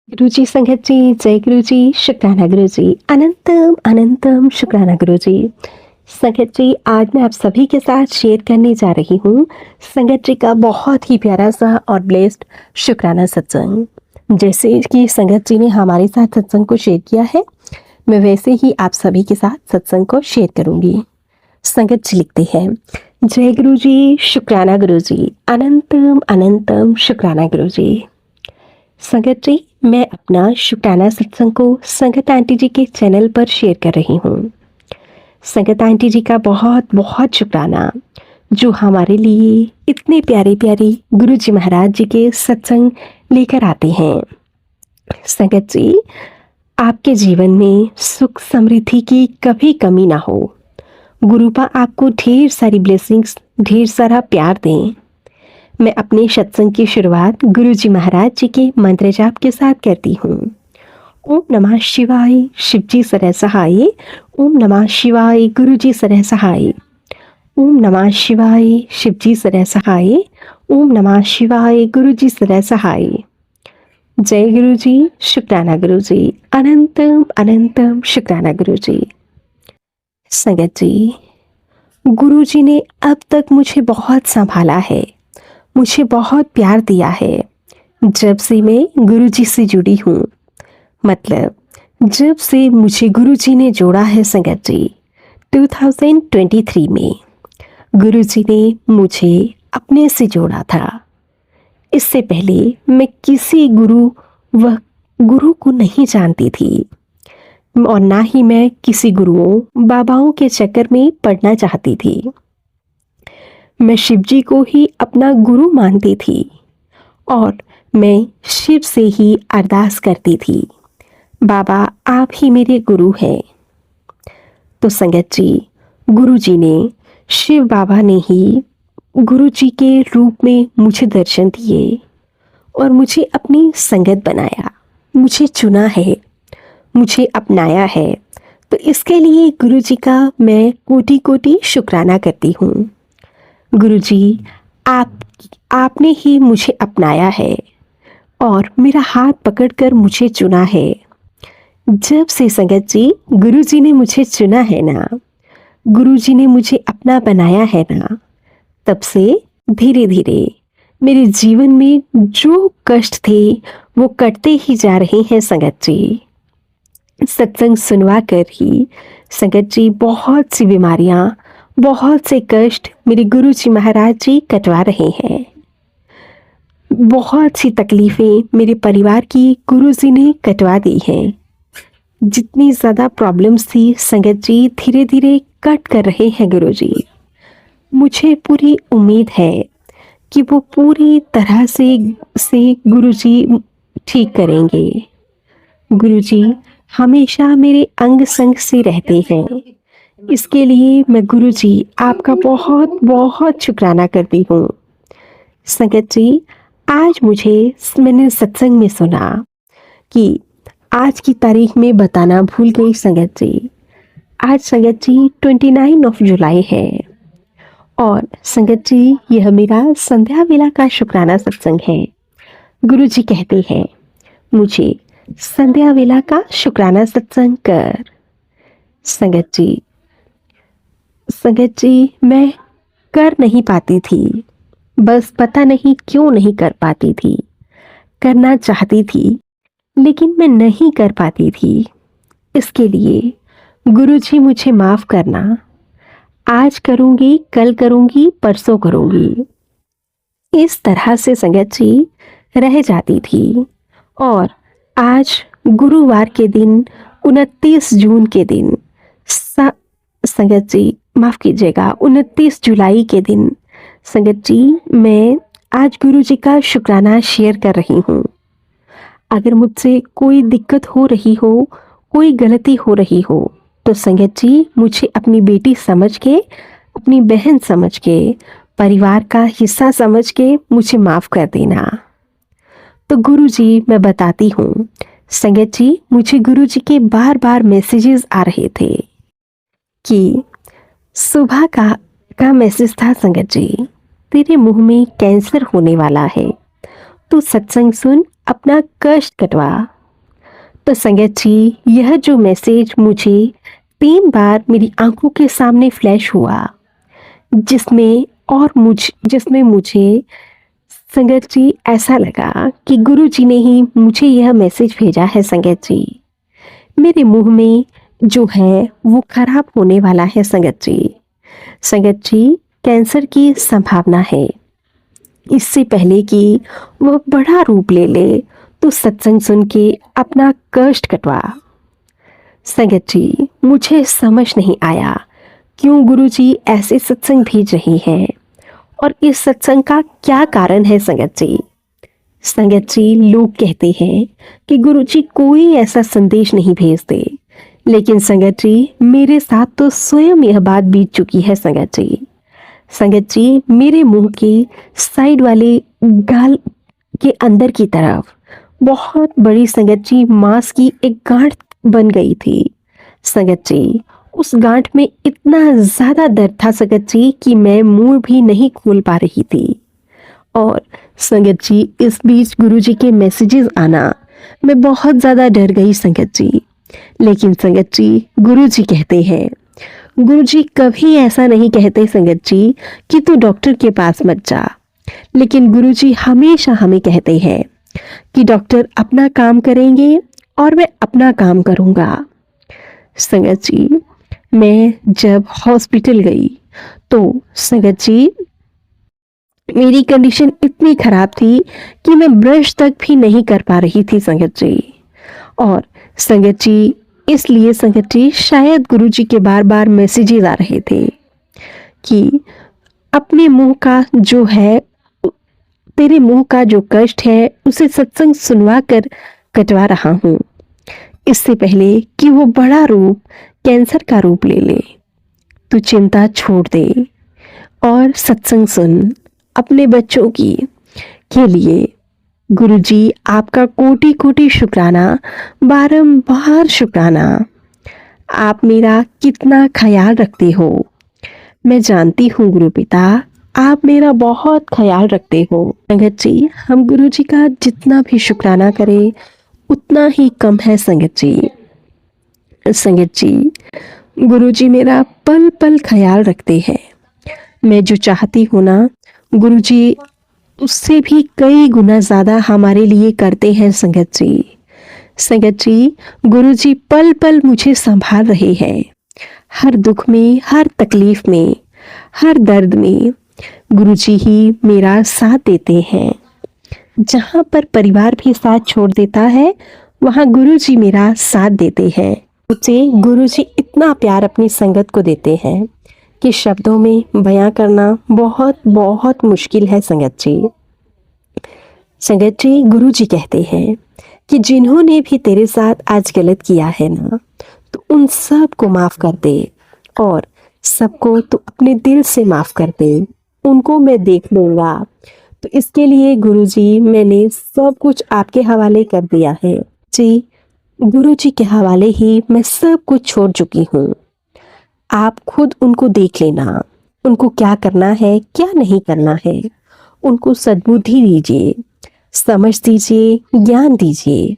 गुरु जी, संगत जी, जय गुरु जी, शुक्राना गुरु जी, अनंतम अनंतम शुक्राना गुरु जी। संगत जी, आज मैं आप सभी के साथ शेयर करने जा रही हूँ संगत जी का बहुत ही प्यारा सा और ब्लेस्ड शुक्राना सत्संग। जैसे कि संगत जी ने हमारे साथ सत्संग को शेयर किया है, मैं वैसे ही आप सभी के साथ सत्संग को शेयर करूंगी। संगत जी लिखते हैं, जय गुरु जी, शुक्राना गुरु जी, अनंतम अनंतम शुक्राना गुरु जी। संगत जी, मैं अपना शुक्राना सत्संग को संगत आंटी जी के चैनल पर शेयर कर रही हूँ। संगत आंटी जी का बहुत बहुत शुक्राना, जो हमारे लिए इतने प्यारे प्यारे गुरु जी महाराज जी के सत्संग लेकर आते हैं। संगत जी, आपके जीवन में सुख समृद्धि की कभी कमी ना हो। गुरुपा आपको ढेर सारी ब्लेसिंग्स, ढेर सारा प्यार दें। मैं अपने सत्संग की शुरुआत गुरु जी महाराज जी के मंत्र जाप के साथ करती हूँ। ओम नमः शिवाय, शिव जी सरह सहाय। ओम नमः शिवाय, गुरु जी सरह सहाय। ओम नमः शिवाय, शिव जी सरह सहाय। ओम नमः शिवाय, गुरु जी सरह सहाय। जय गुरु जी, शुक्राना गुरु जी, अनंतम अनंतम शुक्राना गुरु जी। संगत जी, गुरु जी ने अब तक मुझे बहुत संभाला है, मुझे बहुत प्यार दिया है। जब से मैं गुरु जी से जुड़ी हूँ, मतलब जब से मुझे गुरु जी ने जोड़ा है संगत जी, 2023 में गुरु जी ने मुझे अपने से जोड़ा था। इससे पहले मैं किसी गुरु को नहीं जानती थी, और ना ही मैं किसी गुरुओं बाबाओं के चक्कर में पड़ना चाहती थी। मैं शिव जी को ही अपना गुरु मानती थी और मैं शिव से ही अरदास करती थी, बाबा आप ही मेरे गुरु हैं। तो संगत जी, गुरु जी ने, शिव बाबा ने ही गुरु जी के रूप में मुझे दर्शन दिए और मुझे अपनी संगत बनाया, मुझे चुना है, मुझे अपनाया है। तो इसके लिए गुरु जी का मैं कोटि कोटि शुक्राना करती हूँ। गुरु जी, आपने ही मुझे अपनाया है और मेरा हाथ पकड़कर मुझे चुना है। जब से संगत जी गुरु जी ने मुझे चुना है ना, गुरु जी ने मुझे अपना बनाया है ना, तब से धीरे धीरे मेरे जीवन में जो कष्ट थे वो कटते ही जा रहे हैं संगत जी। सत्संग सुनवा कर ही संगत जी बहुत सी बीमारियां, बहुत से कष्ट मेरे गुरु जी महाराज जी कटवा रहे हैं। बहुत सी तकलीफें मेरे परिवार की गुरु जी ने कटवा दी हैं। जितनी ज़्यादा प्रॉब्लम्स थी संगत जी, धीरे धीरे कट कर रहे हैं गुरु जी। मुझे पूरी उम्मीद है कि वो पूरी तरह से गुरु जी ठीक करेंगे। गुरु जी हमेशा मेरे अंग संग से रहते हैं। इसके लिए मैं गुरु जी आपका बहुत बहुत शुक्राना करती हूँ। संगत जी, आज मैंने सत्संग में सुना कि आज की तारीख में बताना भूल गई संगत जी। आज संगत जी 29 जुलाई है और संगत जी यह मेरा संध्या वेला का शुक्राना सत्संग है। गुरु जी कहते हैं मुझे संध्या वेला का शुक्राना सत्संग कर। संगत जी मैं कर नहीं पाती थी, बस पता नहीं क्यों नहीं कर पाती थी। करना चाहती थी लेकिन मैं नहीं कर पाती थी। इसके लिए गुरु जी मुझे माफ करना। आज करूंगी, कल करूंगी, परसों करूंगी, इस तरह से संगत जी रह जाती थी। और आज गुरुवार के दिन, 29 जून के दिन, संगत जी माफ कीजिएगा, 29 जुलाई के दिन संगत जी मैं आज गुरु जी का शुक्राना शेयर कर रही हूँ। अगर मुझसे कोई दिक्कत हो रही हो, कोई गलती हो रही हो, तो संगत जी मुझे अपनी बेटी समझ के, अपनी बहन समझ के, परिवार का हिस्सा समझ के मुझे माफ कर देना। तो गुरु जी मैं बताती हूँ संगत जी, मुझे गुरु जी के बार बार मैसेजेस आ रहे थे कि सुबह का मैसेज था, संगत जी तेरे मुंह में कैंसर होने वाला है, तू सत्संग सुन, अपना कष्ट कटवा, तो संगत जी, यह जो मैसेज मुझे 3 बार मेरी आँखों के सामने फ्लैश हुआ, जिसमें मुझे संगत जी ऐसा लगा कि गुरुजी ने ही मुझे यह मैसेज भेजा है संगत जी। मेरे मुँह में जो है वो खराब होने वाला है संगत जी। संगत जी, कैंसर की संभावना है। इससे पहले कि वह बड़ा रूप ले ले, तो सत्संग सुन के अपना कष्ट कटवा। संगत जी, मुझे समझ नहीं आया क्यों गुरुजी ऐसे सत्संग भेज रही हैं और इस सत्संग का क्या कारण है संगत जी। संगत जी, लोग कहते हैं कि गुरुजी कोई ऐसा संदेश नहीं भेजते, लेकिन संगत जी, मेरे साथ तो स्वयं यह बात बीत चुकी है संगत जी। संगत जी, मेरे मुंह के साइड वाले गाल के अंदर की तरफ बहुत बड़ी संगत जी मांस की एक गांठ बन गई थी। संगत जी, उस गांठ में इतना ज्यादा दर्द था संगत जी कि मैं मुंह भी नहीं खोल पा रही थी। और संगत जी, इस बीच गुरुजी के मैसेजेस आना, मैं बहुत ज्यादा डर गई संगत जी। लेकिन संगत जी, गुरुजी कहते हैं, गुरुजी कभी ऐसा नहीं कहते संगत जी कि तू डॉक्टर के पास मत जा, लेकिन गुरुजी हमेशा हमें कहते हैं कि डॉक्टर अपना काम करेंगे और मैं अपना काम करूंगा। संगत जी, मैं जब हॉस्पिटल गई तो संगत जी, मेरी कंडीशन इतनी खराब थी कि मैं ब्रश तक भी नहीं कर पा रही थी संगत जी। और संगत जी, इसलिए संगत जी शायद गुरुजी के बार बार मैसेजेस आ रहे थे कि अपने मुंह का जो है, तेरे मुंह का जो कष्ट है उसे सत्संग सुनवा कर कटवा रहा हूँ, इससे पहले कि वो बड़ा रूप कैंसर का रूप ले ले। तू चिंता छोड़ दे और सत्संग सुन अपने बच्चों की के लिए। गुरुजी, आपका कोटि कोटि शुक्राना, बारंबार शुक्राना। आप मेरा कितना ख्याल रखते हो, मैं जानती हूँ गुरु पिता, आप मेरा बहुत ख्याल रखते हो। संगत जी, हम गुरुजी का जितना भी शुक्राना करें उतना ही कम है संगत जी। संगत जी, गुरुजी मेरा पल पल ख्याल रखते हैं। मैं जो चाहती हूँ ना, गुरुजी उससे भी कई गुना ज्यादा हमारे लिए करते हैं संगत जी। संगत जी, गुरुजी पल पल मुझे संभाल रहे हैं। हर दुख में, हर तकलीफ में, हर दर्द में गुरुजी ही मेरा साथ देते हैं। जहाँ पर परिवार भी साथ छोड़ देता है, वहाँ गुरुजी मेरा साथ देते हैं। मुझे गुरुजी इतना प्यार अपनी संगत को देते हैं कि शब्दों में बयां करना बहुत बहुत मुश्किल है संगत जी। संगत जी, गुरुजी कहते हैं कि जिन्होंने भी तेरे साथ आज गलत किया है ना, तो उन सब को माफ कर दे और सबको तो अपने दिल से माफ कर दे, उनको मैं देख लूंगा। तो इसके लिए गुरुजी, मैंने सब कुछ आपके हवाले कर दिया है जी। गुरुजी के हवाले ही मैं सब कुछ छोड़ चुकी हूँ। आप खुद उनको देख लेना, उनको क्या करना है क्या नहीं करना है। उनको सद्बुद्धि दीजिए, समझ दीजिए, ज्ञान दीजिए।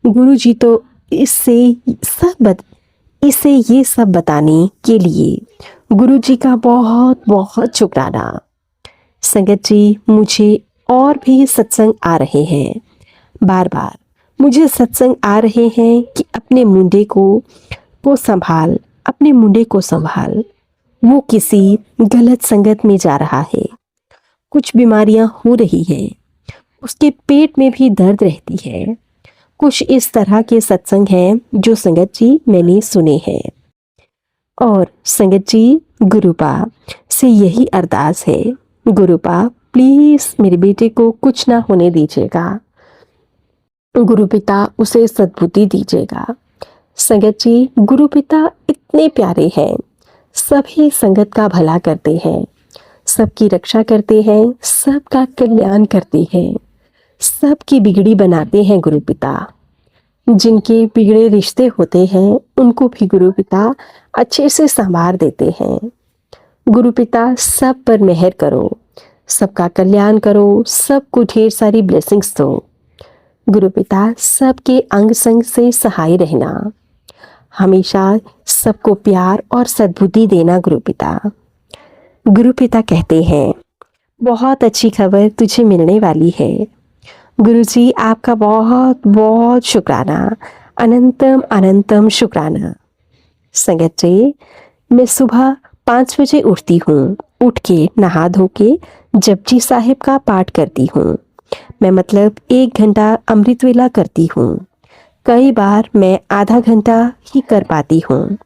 गुरुजी तो इसे ये सब बताने के लिए गुरुजी का बहुत बहुत शुक्राना। संगत जी, मुझे और भी सत्संग आ रहे हैं, बार बार मुझे सत्संग आ रहे हैं कि अपने मुंडे को संभाल, अपने मुंडे को संभाल, वो किसी गलत संगत में जा रहा है, कुछ बीमारियां हो रही है, उसके पेट में भी दर्द रहती है। कुछ इस तरह के सत्संग हैं जो संगत जी मैंने सुने हैं। और संगत जी, गुरुपा से यही अरदास है, गुरुपा प्लीज मेरे बेटे को कुछ ना होने दीजिएगा, गुरुपिता उसे सद्बुद्धि दीजिएगा। संगत जी, गुरुपिता इतने प्यारे हैं, सभी संगत का भला करते हैं, सबकी रक्षा करते हैं, सबका कल्याण करते हैं, सबकी बिगड़ी बनाते हैं गुरुपिता। जिनके बिगड़े रिश्ते होते हैं उनको भी गुरुपिता अच्छे से संवार देते हैं। गुरुपिता, सब पर मेहर करो, सबका कल्याण करो, सबको ढेर सारी ब्लेसिंग्स दो। गुरु पिता सबके अंग संग से सहाय रहना, हमेशा सबको प्यार और सद्बुद्धि देना गुरु पिता। गुरु पिता कहते हैं बहुत अच्छी खबर तुझे मिलने वाली है। गुरु जी आपका बहुत बहुत शुक्राना, अनंतम अनंतम शुक्राना। संगत जी, मैं सुबह 5 बजे उठती हूँ। उठ के नहा धो के जपजी साहिब का पाठ करती हूँ। मैं मतलब 1 घंटा अमृत वेला करती हूँ। कई बार मैं आधा घंटा ही कर पाती हूँ।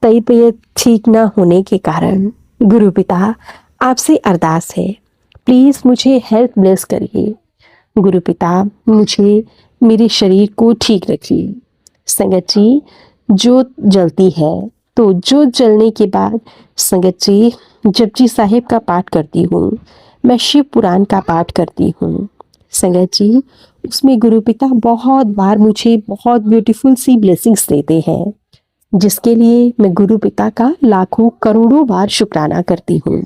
तबीयत ठीक ना होने के कारण गुरु पिता आपसे अरदास है, प्लीज़ मुझे हेल्थ ब्लेस करिए। गुरु पिता मुझे मेरे शरीर को ठीक रखिए। संगत जी, जोत जलती है तो जोत जलने के बाद संगत जी जपजी साहिब का पाठ करती हूँ। मैं शिव पुराण का पाठ करती हूँ। संगत जी, उसमें गुरु पिता बहुत बार मुझे बहुत ब्यूटीफुल सी ब्लेसिंग्स देते हैं, जिसके लिए मैं गुरु पिता का लाखों करोड़ों बार शुक्राना करती हूँ।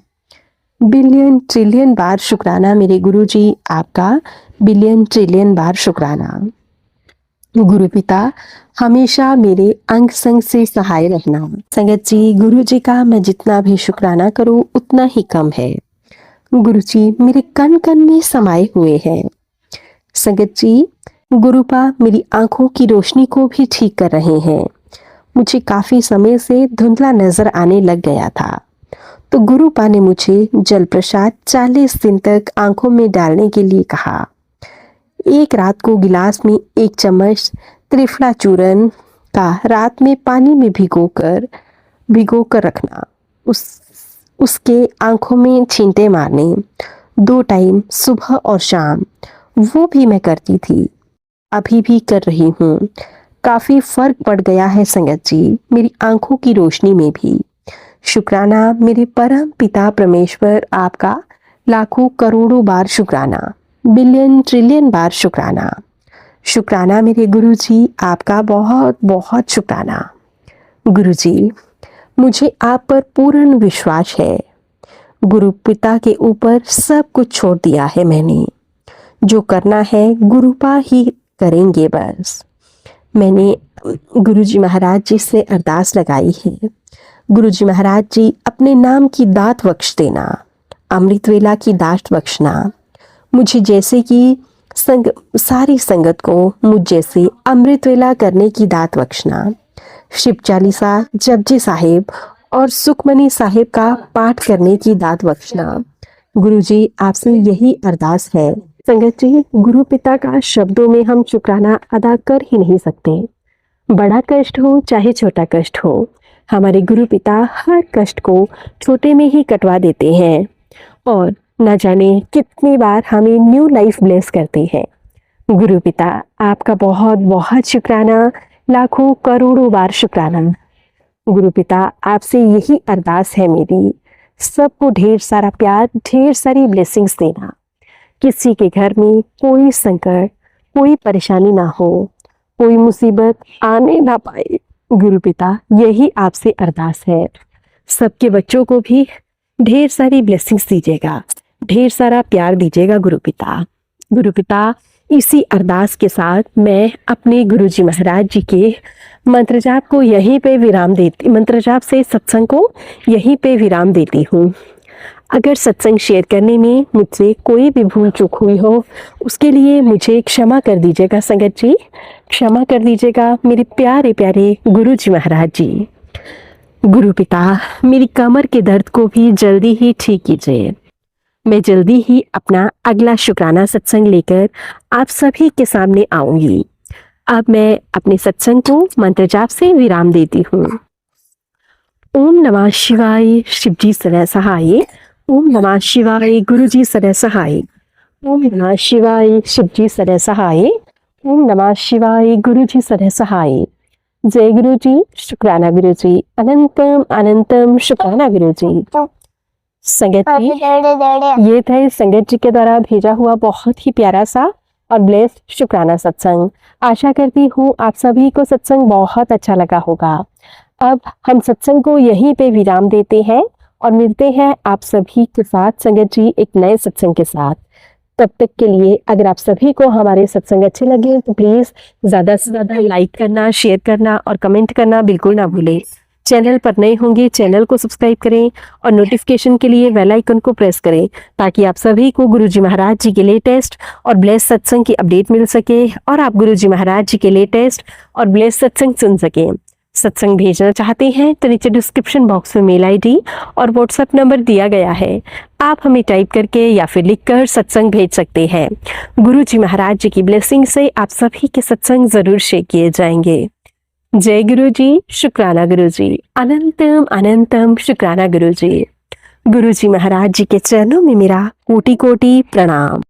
बिलियन ट्रिलियन बार शुक्राना मेरे गुरु जी आपका, बिलियन ट्रिलियन बार शुक्राना। गुरु पिता हमेशा मेरे अंग संग से सहाय रहना। संगत जी, गुरु जी का मैं जितना भी शुक्राना करूं उतना ही कम है। गुरु जी मेरे कण कण में समाये हुए हैं। संगत जी, गुरुपा मेरी आंखों की रोशनी को भी ठीक कर रहे हैं। मुझे काफी समय से धुंधला नजर आने लग गया था, तो गुरुपा ने मुझे जल प्रसाद 40 दिन तक आंखों में डालने के लिए कहा। एक रात को गिलास में 1 चम्मच त्रिफला चूर्ण का रात में पानी में भिगोकर रखना, उसके आंखों में छींटे मारने 2 टाइम सुबह और शाम, वो भी मैं करती थी, अभी भी कर रही हूँ। काफी फर्क पड़ गया है संगत जी, मेरी आंखों की रोशनी में भी। शुक्राना मेरे परम पिता परमेश्वर आपका, लाखों करोड़ों बार शुक्राना, बिलियन ट्रिलियन बार शुक्राना। शुक्राना मेरे गुरु जी आपका बहुत बहुत शुक्राना। गुरु जी, मुझे आप पर पूर्ण विश्वास है। गुरु पिता के ऊपर सब कुछ छोड़ दिया है मैंने। जो करना है गुरुपा ही करेंगे बस। मैंने गुरु जी महाराज जी से अरदास लगाई है, गुरु जी महाराज जी अपने नाम की दात बख्श देना, अमृत वेला की दात बख्शना, मुझे जैसे कि सारी संगत को मुझ जैसे अमृत वेला करने की दात बख्शना। शिव चालीसा, जपजी साहिब और सुखमनी साहिब का पाठ करने की दात बख्शना। गुरु जी आपसे यही अरदास है। संगत जी, गुरु पिता का शब्दों में हम शुक्राना अदा कर ही नहीं सकते। बड़ा कष्ट हो चाहे छोटा कष्ट हो, हमारे गुरु पिता हर कष्ट को छोटे में ही कटवा देते हैं और न जाने कितनी बार हमें न्यू लाइफ ब्लेस करते हैं। गुरु पिता आपका बहुत बहुत शुक्राना, लाखों करोड़ों बार शुक्राना। गुरु पिता आपसे यही अरदास है मेरी, सबको ढेर सारा प्यार, ढेर सारी ब्लेसिंग्स देना। किसी के घर में कोई संकट, कोई परेशानी ना हो, कोई मुसीबत आने ना पाए। गुरु पिता यही आपसे अरदास है। सबके बच्चों को भी ढेर सारी ब्लेसिंग्स दीजिएगा, ढेर सारा प्यार दीजिएगा गुरु पिता। गुरु पिता, इसी अरदास के साथ मैं अपने गुरु जी महाराज जी के मंत्र जाप को यहीं पे विराम देती, मंत्र जाप से सत्संग को यहीं पे विराम देती हूँ। अगर सत्संग शेयर करने में मुझसे कोई भी भूल चूक हुई हो, उसके लिए मुझे क्षमा कर दीजिएगा संगत जी, क्षमा कर दीजिएगा मेरे प्यारे प्यारे गुरु जी महाराज जी। गुरु पिता, मेरी कमर के दर्द को भी जल्दी ही ठीक कीजिए। मैं जल्दी ही अपना अगला शुक्राना सत्संग लेकर आप सभी के सामने आऊंगी। अब मैं अपने सत्संग को मंत्र जाप से विराम देती हूँ। ओम नमः शिवाय, शिवजी सदा सहाय। ओम नमः शिवाय, गुरुजी सदा सहाय। ओम नमः शिवाय, शिवजी सदा सहाय। ओम नमः शिवाय, गुरुजी सदा सहाय। जय गुरु जी, शुक्राना गुरु जी, अनंतम अनंतम शुक्राना गुरु जी। संगत जी, ये था संगत जी के द्वारा भेजा हुआ बहुत ही प्यारा सा और ब्लेस्ड शुक्राना सत्संग। आशा करती हूँ आप सभी को सत्संग बहुत अच्छा लगा होगा। अब हम सत्संग को यहीं पे विराम देते हैं और मिलते हैं आप सभी के साथ संगत जी एक नए सत्संग के साथ। तब तक के लिए अगर आप सभी को हमारे सत्संग अच्छे लगे तो प्लीज ज्यादा से ज्यादा लाइक करना, शेयर करना और कमेंट करना बिल्कुल ना भूलें। चैनल पर नए होंगे चैनल को सब्सक्राइब करें और नोटिफिकेशन के लिए बेल आइकन को प्रेस करें ताकि आप सभी को गुरुजी महाराज जी के लेटेस्ट और ब्लेस सत्संग की अपडेट मिल सके और आप गुरुजी महाराज जी के लेटेस्ट और ब्लेस सत्संग सुन सकें। सत्संग भेजना चाहते हैं तो नीचे डिस्क्रिप्शन बॉक्स में मेल आईडी और व्हाट्सएप नंबर दिया गया है, आप हमें टाइप करके या फिर लिखकर सत्संग भेज सकते हैं। गुरुजी महाराज जी की ब्लेसिंग से आप सभी के सत्संग जरूर शेयर किए जाएंगे। जय गुरुजी, शुक्राना गुरुजी, अनंतम अनंतम शुक्राना गुरुजी। गुरुजी महाराज जी के चरणों में मेरा कोटि कोटि प्रणाम।